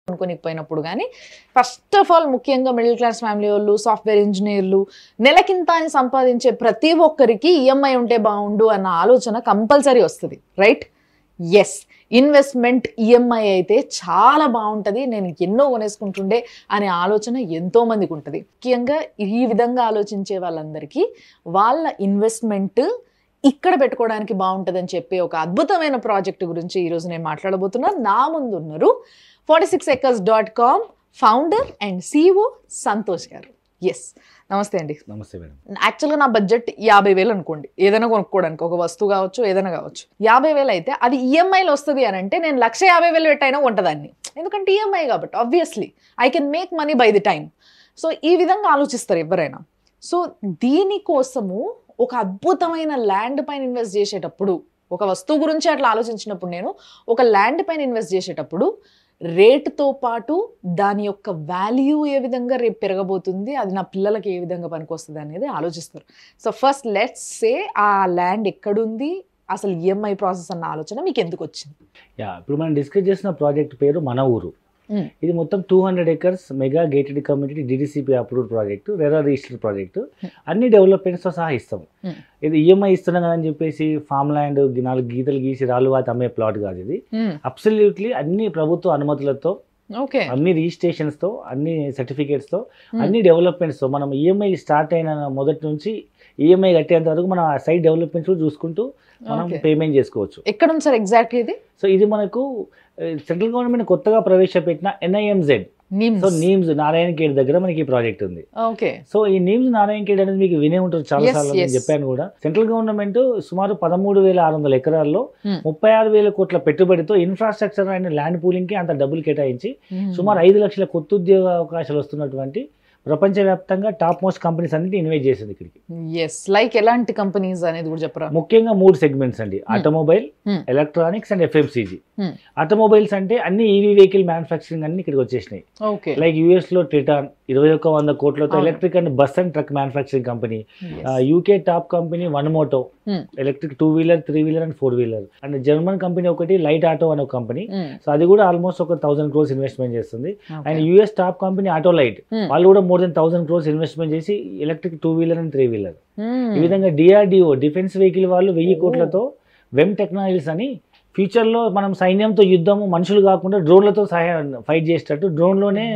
అనుకోనిపోయినప్పుడు కానీ first of all ముఖ్యంగా middle class family వాళ్ళు సాఫ్ట్వేర్ ఇంజనీర్లు నెలకింత అని సంపాదించే ప్రతి ఒక్కరికి ఈఎంఐ ఉంటే బాగుండు అన్న ఆలోచన కంపల్సరీ వస్తుంది రైట్ ఎస్ ఇన్వెస్ట్మెంట్ ఈఎంఐ అయితే చాలా బాగుంటుంది నేను ఎన్నో కొనేసుకుంటుండే అనే ఆలోచన ఎంతో మందికి ఉంటుంది ముఖ్యంగా ఈ విధంగా ఆలోచించే వాళ్ళందరికీ వాళ్ళ ఇన్వెస్ట్మెంట్ ఇక్కడ పెట్టుకోవడానికి బాగుంటుందని చెప్పే ఒక అద్భుతమైన ప్రాజెక్ట్ గురించి ఈరోజు నేను మాట్లాడబోతున్నా నా ముందు ఉన్నారు 46acres.com founder and CEO Santosh గారు ఎస్ నమస్తే అండి నమస్తే మేడం యాక్చువల్గా నా బడ్జెట్ 50,000 అనుకోండి ఏదైనా కొనుక్కోవడానికి ఒక వస్తువు కావచ్చు ఏదైనా కావచ్చు 50,000 అయితే అది ఈఎంఐలో వస్తుంది అని అంటే నేను 150,000 పెట్టైనా ఉంటుందాన్ని ఎందుకంటే ఈఎంఐ కాబట్టి obviously I can make money by the time so ఈ విధంగా ఆలోచిస్తారు ఎవరైనా సో దీనికోసము ఒక అద్భుతమైన ల్యాండ్ పైన ఇన్వెస్ట్ చేసేటప్పుడు ఒక వస్తువు గురించి అట్లా ఆలోచించినప్పుడు నేను ఒక ల్యాండ్ పైన ఇన్వెస్ట్ చేసేటప్పుడు రేటుతో పాటు దాని యొక్క వాల్యూ ఏ విధంగా రేపు పెరగబోతుంది అది నా పిల్లలకి ఏ విధంగా పనికొస్తుంది అనేది ఆలోచిస్తారు సో ఫస్ట్ లెట్స్ సే ఆ ల్యాండ్ ఎక్కడుంది అసలు ఈఎంఐ ప్రాసెస్ అన్న ఆలోచన మీకు ఎందుకు వచ్చింది ఇప్పుడు మనం డిస్కస్ చేసిన ప్రాజెక్ట్ పేరు మన ఊరు ఇది మొత్తం 200 acres mega gated community DDCP approved project RERA registered project అన్ని డెవలప్మెంట్స్తో సహా ఇస్తాం ఇది ఈఎంఐ ఇస్తున్నాం కదా అని చెప్పేసి ఫామ్ ల్యాండ్ 4 గీతలు గీసి రాళ్ళు వాత అమ్మే ప్లాట్ కాదు ఇది అబ్సల్యూట్లీ అన్ని ప్రభుత్వ అనుమతులతో అన్ని రిజిస్ట్రేషన్స్ తో అన్ని సర్టిఫికేట్స్ తో అన్ని డెవలప్మెంట్స్ తో మనం ఈఎంఐ స్టార్ట్ అయిన మొదటి నుంచి ఈఎంఐ కట్టేంత వరకు మనం ఆ సైట్ డెవలప్మెంట్స్ చూసుకుంటూ మనం పేమెంట్ చేసుకోవచ్చు ఎక్కడ ఉంది సార్ ఎగ్జాక్ట్ ఇది సో ఇది మనకు సెంట్రల్ గవర్నమెంట్ కొత్తగా ప్రవేశపెట్టిన NIMZ సో నీమ్స్ నారాయణ ఖేడ్ దగ్గర మనకి ఈ ప్రాజెక్ట్ ఉంది సో ఈ నీమ్స్ నారాయణ ఖేడ్ అనేది మీకు వినే ఉంటారు చాలా సార్లు నేను చెప్పాను కూడా సెంట్రల్ గవర్నమెంట్ సుమారు 13,600 ఎకరాల్లో 36,000 కోట్ల పెట్టుబడితో ఇన్ఫ్రాస్ట్రక్చర్ అండ్ ల్యాండ్ పూలింగ్ కి అంత డబ్బులు కేటాయించి సుమారు 5 లక్షల కొత్త ఉద్యోగ అవకాశాలు వస్తున్నటువంటి ప్రపంచవ్యాప్తంగా టాప్ మోస్ట్ కంపెనీస్ అన్నిటి ఇన్వైట్ చేసింది ఇక్కడికి లైక్ ఎలాంటి కంపెనీస్ అనేది కూడా చెప్పరా ముఖ్యంగా 3 సెగ్మెంట్స్ అండి automobile electronics and FMCG automobiles అంటే అన్ని ఈవీ వెహికల్ మ్యానుఫ్యాక్చరింగ్ అన్ని ఇక్కడికి వచ్చేసినాయి లైక్ యుఎస్ లో ట్రిటాన్ 21,100 కోట్లతో electric and bus and truck manufacturing company UK top company One Moto electric 2-wheeler 3-wheeler and 4-wheeler and German company ఒకటి Light Auto అనే company so అది కూడా ఆల్మోస్ట్ ఒక 1,000 crores ఇన్వెస్ట్మెంట్ చేస్తుంది and US top company Auto Light వాళ్ళు కూడా more than 1,000 crores investment చేసి electric 2-wheeler and 3-wheeler ఈ విధంగా DRDO డిఫెన్స్ వెహికల్ వాళ్ళు 1,000 కోట్లతో వెమ్ టెక్నాలజీస్ అని ఫ్యూచర్ లో మనం సైన్యంతో యుద్ధము మనుషులు కాకుండా డ్రోన్లతో ఫైట్ చేసేటట్టు డ్రోన్ లోనే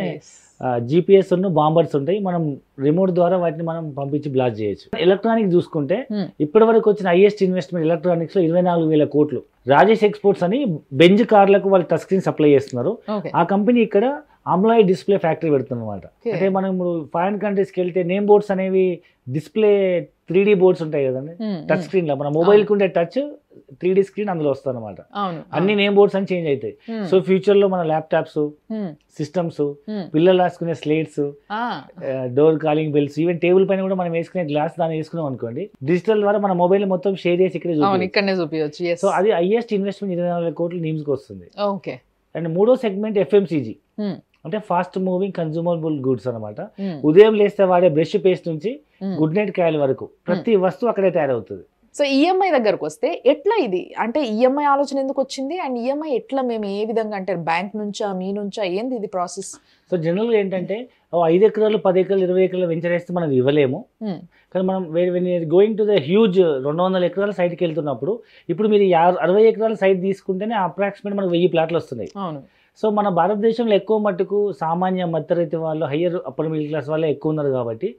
GPS బాంబర్స్ ఉంటాయి మనం రిమోట్ ద్వారా వాటిని మనం పంపించి బ్లాస్ట్ చేయొచ్చు ఎలక్ట్రానిక్ చూసుకుంటే ఇప్పటి వరకు వచ్చిన హైయెస్ట్ ఇన్వెస్ట్మెంట్ ఎలక్ట్రానిక్స్ లో 24,000 కోట్లు రాజేష్ ఎక్స్పోర్ట్స్ అని బెంజ్ కార్లకు వాళ్ళు టచ్ స్క్రీన్ సప్లై చేస్తున్నారు ఆ కంపెనీ ఇక్కడ అమ్లాయ్ డిస్ప్లే ఫ్యాక్టరీ పెడుతుందన్నమాట అంటే మనం ఇప్పుడు ఫారిన్ కంట్రీస్కి వెళ్తే నేమ్ బోర్డ్స్ అనేవి డిస్ప్లే 3D బోర్డ్స్ ఉంటాయి కదండి టచ్ స్క్రీన్ లో మన మొబైల్ కు ఉండే టచ్ 3D స్క్రీన్ అందులో వస్తుంది అనమాట అన్ని నేమ్ బోర్డ్స్ అని చేంజ్ అవుతాయి సో ఫ్యూచర్ లో మన ల్యాప్టాప్స్ సిస్టమ్స్ పిల్లలు రాసుకునే slates door calling bells even table పైన కూడా మనం వేసుకునే గ్లాస్ దాన్ని వేసుకున్నాం అనుకోండి డిజిటల్ ద్వారా మన మొబైల్ మొత్తం షేర్ చేసి ఇక్కడే చూపించవచ్చు సో అది హైయెస్ట్ ఇన్వెస్ట్మెంట్ 24,000 కోట్లు నీమ్స్ కి వస్తుంది అండ్ 3వ సెగ్మెంట్ FMCG అంటే ఫాస్ట్ మూవింగ్ కన్స్యూమబుల్ గుడ్స్ అనమాట ఉదయం లేస్తే వాడే బ్రష్ పేస్ట్ నుంచి గుడ్ నైట్ కాయల వరకు ప్రతి వస్తువు అక్కడే తయారవుతుంది సో ఈఎంఐ దగ్గరకు వస్తే ఎట్లా ఇది అంటే ఈఎంఐ ఆలోచన ఎందుకు వచ్చింది అండ్ ఈఎంఐ ఎట్లా మేము ఏ విధంగా అంటే బ్యాంక్ నుంచా మీ నుంచా ఏంది ఇది ప్రాసెస్ సో జనరల్గా ఏంటంటే 5 ఎకరాలు 10 ఎకరాలు 20 ఎకరాలు వెంచర్ వేస్తే మనం ఇవ్వలేము కానీ మనం గోయింగ్ టు ద హ్యూజ్ 200 ఎకరాల సైట్కి వెళ్తున్నప్పుడు ఇప్పుడు మీరు 60 ఎకరాల సైట్ తీసుకుంటేనే అప్రాక్సిమేట్ మనకు 1000 ప్లాట్లు వస్తున్నాయి సో మన భారతదేశంలో ఎక్కువ మట్టుకు సామాన్య మధ్యతరగతి వాళ్ళు హయ్యర్ అప్పర్ మిడిల్ క్లాస్ వాళ్ళే ఎక్కువ ఉన్నారు కాబట్టి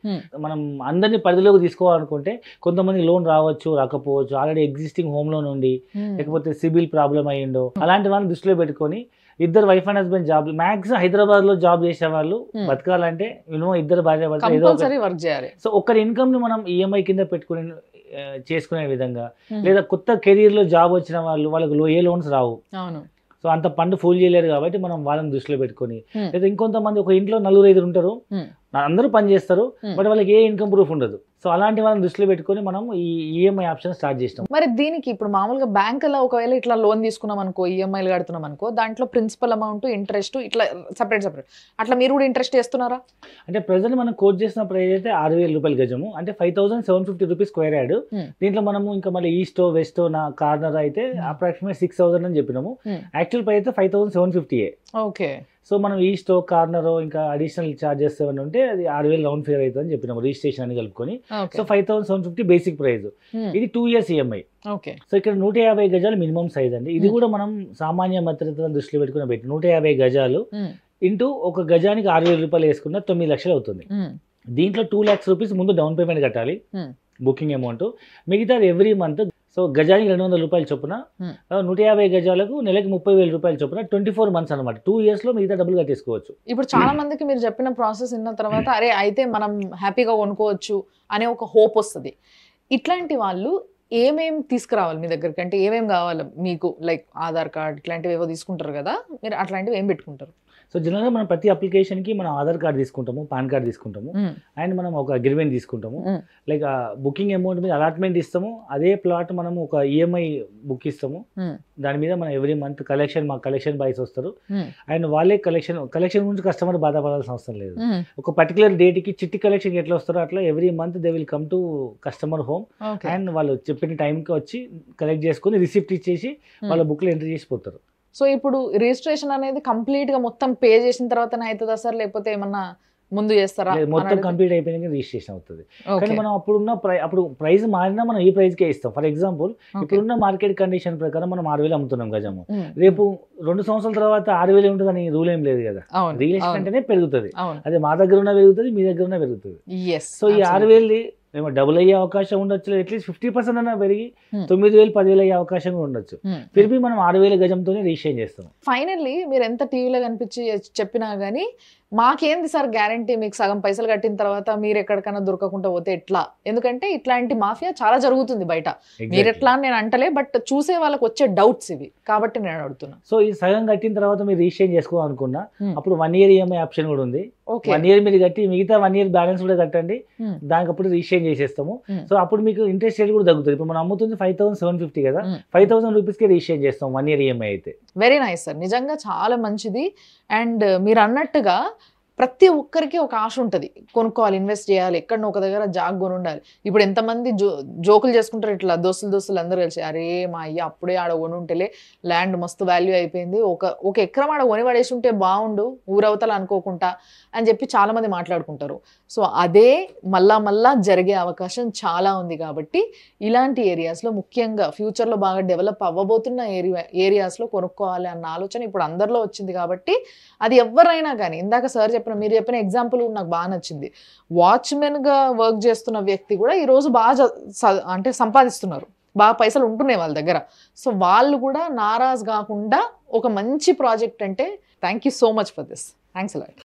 మనం అందరినీ పరిధిలోకి తీసుకోవాలనుకుంటే కొంతమంది లోన్ రావచ్చు రాకపోవచ్చు ఆల్రెడీ ఎగ్జిస్టింగ్ హోమ్ లోన్ ఉండి లేకపోతే సిబిల్ ప్రాబ్లం అయ్యిండో అలాంటి వాళ్ళని దృష్టిలో పెట్టుకొని ఇద్దరు wife and husband job maximum Hyderabad లో జాబ్ చేసే వాళ్ళు బతకాలంటే ఇద్దరు భార్య భర్త సో ఒకరి ఇన్కమ్ ని మనం ఈఎంఐ కింద పెట్టుకుని చేసుకునే విధంగా లేదా కొత్త కెరీర్ లో జాబ్ వచ్చిన వాళ్ళు వాళ్ళకి ఏ లోన్స్ రావు సో అంత ఫండ్ ఫుల్ చేయలేరు కాబట్టి మనం వాళ్ళని దృష్టిలో పెట్టుకుని లేదా ఇంకొంతమంది ఒక ఇంట్లో 4-5 ఉంటారు అందరూ పని చేస్తారు బట్ వాళ్ళకి ఏ ఇన్కమ్ ప్రూఫ్ ఉండదు సో అలాంటి వాళ్ళని దృష్టిలో పెట్టుకొని మనం ఈ ఈఎంఐ ఆప్షన్ స్టార్ట్ చేస్తాం మరి దీనికి ఇప్పుడు మామూలుగా బ్యాంకులో ఒకవేళ ఇట్లా లోన్ తీసుకున్నాం అనుకో ఈఎంఐలు కడుతున్నాం అనుకో దాంట్లో ప్రిన్సిపల్ అమౌంట్ ఇంట్రెస్ట్ ఇట్లా సపరేట్ అట్లా మీరు కూడా ఇంట్రెస్ట్ చేస్తున్నారా అంటే ప్రెజెంట్ మనం కోట్ చేసిన ప్రైస్ అయితే 6,000 రూపాయలు గజము అంటే 5,750 రూపీస్ స్క్వేర్ యార్డ్ దీంట్లో మనము ఇంకా మళ్ళీ ఈస్టో వెస్టో నా కార్నర్ అయితే అప్రాక్సిమేట్ 6,000 అని చెప్పినాము యాక్చువల్ ప్రైస్ అయితే 5,750. ఓకే సో మనం ఈస్టో కార్నర్ ఇంకా అడిషనల్ చార్జెస్ ఏమైనా ఉంటే అది 6,000 రౌండ్ ఫిగర్ అవుతుంది అని చెప్పినాము రిజిస్ట్రేషన్ అని కలుపుకొని. So 5,750 basic price. ఇది 2 years EMI. సో ఇక్కడ 150 గజాలు మినిమం సైజ్ అండి. ఇది కూడా మనం సామాన్య మధ్యతరగతి దృష్టిలో పెట్టుకుని పెట్టి 150 గజాలు ఇంటూ ఒక గజానికి 6,000 రూపాయలు వేసుకున్న 9 లక్షలు అవుతుంది. దీంట్లో 2 lakhs రూపీస్ ముందు డౌన్ పేమెంట్ కట్టాలి, బుకింగ్ అమౌంట్. మిగతా ఎవ్రీ మంత్. సో గజానికి 200 రూపాయలు చొప్పున 150 గజాలకు నెలకి 30,000 రూపాయలు చొప్పున 24 months అనమాట. 2 years లో మిగతా డబ్బులు కట్టేసుకోవచ్చు. ఇప్పుడు చాలా మందికి మీరు చెప్పిన ప్రాసెస్ విన్న తర్వాత అరే అయితే మనం హ్యాపీగా కొనుక్కోవచ్చు అనే ఒక హోప్ వస్తుంది. ఇట్లాంటి వాళ్ళు ఏమేమి తీసుకురావాలి మీ దగ్గరికి, అంటే ఏమేమి కావాలి మీకు, లైక్ ఆధార్ కార్డ్ ఇట్లాంటివి ఏవో తీసుకుంటారు కదా, మీరు అట్లాంటివి ఏం పెట్టుకుంటారు? సో జనరల్గా మనం ప్రతి అప్లికేషన్కి మనం ఆధార్ కార్డ్ తీసుకుంటాము, పాన్ కార్డ్ తీసుకుంటాము, అండ్ మనం ఒక అగ్రిమెంట్ తీసుకుంటాము. లైక్ బుకింగ్ అమౌంట్ మీద అలాట్మెంట్ ఇస్తాము. అదే ప్లాట్ మనం ఒక EMI బుక్ ఇస్తాము. దాని మీద మనం ఎవ్రీ మంత్ మా కలెక్షన్ బాయ్స్ వస్తారు. అండ్ వాళ్ళే కలెక్షన్ గురించి కస్టమర్ బాధపడాల్సిన అవసరం లేదు. ఒక పర్టికులర్ డేట్కి చిట్టి కలెక్షన్ ఎట్లా వస్తారో అట్లా every month they will come to customer home. And వాళ్ళు చెప్పిన టైంకి వచ్చి కలెక్ట్ చేసుకుని రిసిప్ట్ ఇచ్చేసి వాళ్ళ బుక్లో ఎంట్రీ చేసిపోతారు. సో ఇప్పుడు రిజిస్ట్రేషన్ అనేది కంప్లీట్ గా మొత్తం పే చేసిన తర్వాతనే అవుతుందా సార్, లేకపోతే ఏమన్నా ముందు చేస్తారా? మొత్తం కంప్లీట్ అయిపోయినాక రిజిస్ట్రేషన్ అవుతుంది. కానీ మనం అప్పుడు ప్రైస్ మారినా మనం ఈ ప్రైస్కే ఇస్తాం. ఫర్ ఎగ్జాంపుల్ ఇప్పుడున్న మార్కెట్ కండిషన్ ప్రకారం మనం 6,000 అమ్ముతున్నాం గజము. రేపు 2 సంవత్సరాల తర్వాత 6,000 ఉంటుందని రూల్ ఏం లేదు కదా. రియల్ ఎస్టేట్ అంటేనే పెరుగుతుంది. అదే మా దగ్గర ఉన్న పెరుగుతుంది, మీ దగ్గర ఉన్న పెరుగుతుంది. సో ఈ 6,000 ఏమో డబుల్ అయ్యే అవకాశం ఉండొచ్చు, అట్లీస్ట్ 50% అన్నా పెరిగి 9,000 10,000 అయ్యే అవకాశం కూడా ఉండొచ్చు. తిరిగి మనం 6,000 గజంతోనే రిజిస్ట్రేషన్ చేస్తాం. ఫైనల్లీ మీరు ఎంత టీవీలో కనిపించి చెప్పినా గానీ మాకేంది సార్ గ్యారంటీ, మీకు సగం పైసలు కట్టిన తర్వాత మీరు ఎక్కడికైనా దొరకకుండా పోతే ఎట్లా? ఎందుకంటే ఇట్లాంటి మాఫియా చాలా జరుగుతుంది బయట. మీరు ఎట్లా అని నేను అంటలే, బట్ చూసే వాళ్ళకి వచ్చే డౌట్స్ ఇవి కాబట్టి నేను అడుగుతున్నా. సో ఈ సగం కట్టిన తర్వాత మీరు రిజిస్ట్రేషన్ చేసుకోవాలనుకున్నా అప్పుడు 1 year EMI ఆప్షన్ కూడా ఉంది. 1 year మీరు కట్టి మిగతా 1 year బ్యాలెన్స్ కూడా కట్టండి, దానికి అప్పుడు రిజిస్ట్రేషన్ చేసేస్తాము. సో అప్పుడు మీకు ఇంట్రెస్ట్ రేట్ కూడా తగ్గుతుంది. ఇప్పుడు మనం అమ్ముతుంది 5,750 కదా, 5,000 రూపీస్కే రిజిస్ట్రేషన్ చేస్తాం 1 year EMI అయితే. వెరీ నైస్ సార్, నిజంగా చాలా మంచిది. అండ్ మీరు అన్నట్టుగా ప్రతి ఒక్కరికి ఒక ఆశ ఉంటుంది, కొనుక్కోవాలి, ఇన్వెస్ట్ చేయాలి, ఎక్కడో ఒక దగ్గర జాగ్ కొని ఉండాలి. ఇప్పుడు ఎంతమంది జోకులు చేసుకుంటారు ఇట్లా, దోస్తులు అందరూ కలిసి అరే మా అయ్య అప్పుడే ఆడ కొని ఉంటేలే ల్యాండ్ మస్తు వాల్యూ అయిపోయింది, ఒక ఎకరం ఆడ కొని పడేసి ఉంటే బాగుండు ఊరవతలు అనుకోకుండా అని చెప్పి చాలా మంది మాట్లాడుకుంటారు. సో అదే మళ్ళా జరిగే అవకాశం చాలా ఉంది. కాబట్టి ఇలాంటి ఏరియాస్లో ముఖ్యంగా ఫ్యూచర్లో బాగా డెవలప్ అవ్వబోతున్న ఏరియాస్లో కొనుక్కోవాలి అన్న ఆలోచన ఇప్పుడు అందరిలో వచ్చింది. కాబట్టి అది ఎవరైనా కానీ, ఇందాక సార్ మీరు చెప్పిన ఎగ్జాంపుల్ నాకు బాగా నచ్చింది. వాచ్మెన్గా వర్క్ చేస్తున్న వ్యక్తి కూడా ఈరోజు బాగా అంటే సంపాదిస్తున్నారు, బాగా పైసలు ఉంటున్నాయి వాళ్ళ దగ్గర. సో వాళ్ళు కూడా నారాజ్ కాకుండా ఒక మంచి ప్రాజెక్ట్ అంటే thank you so much for this. Thanks a lot.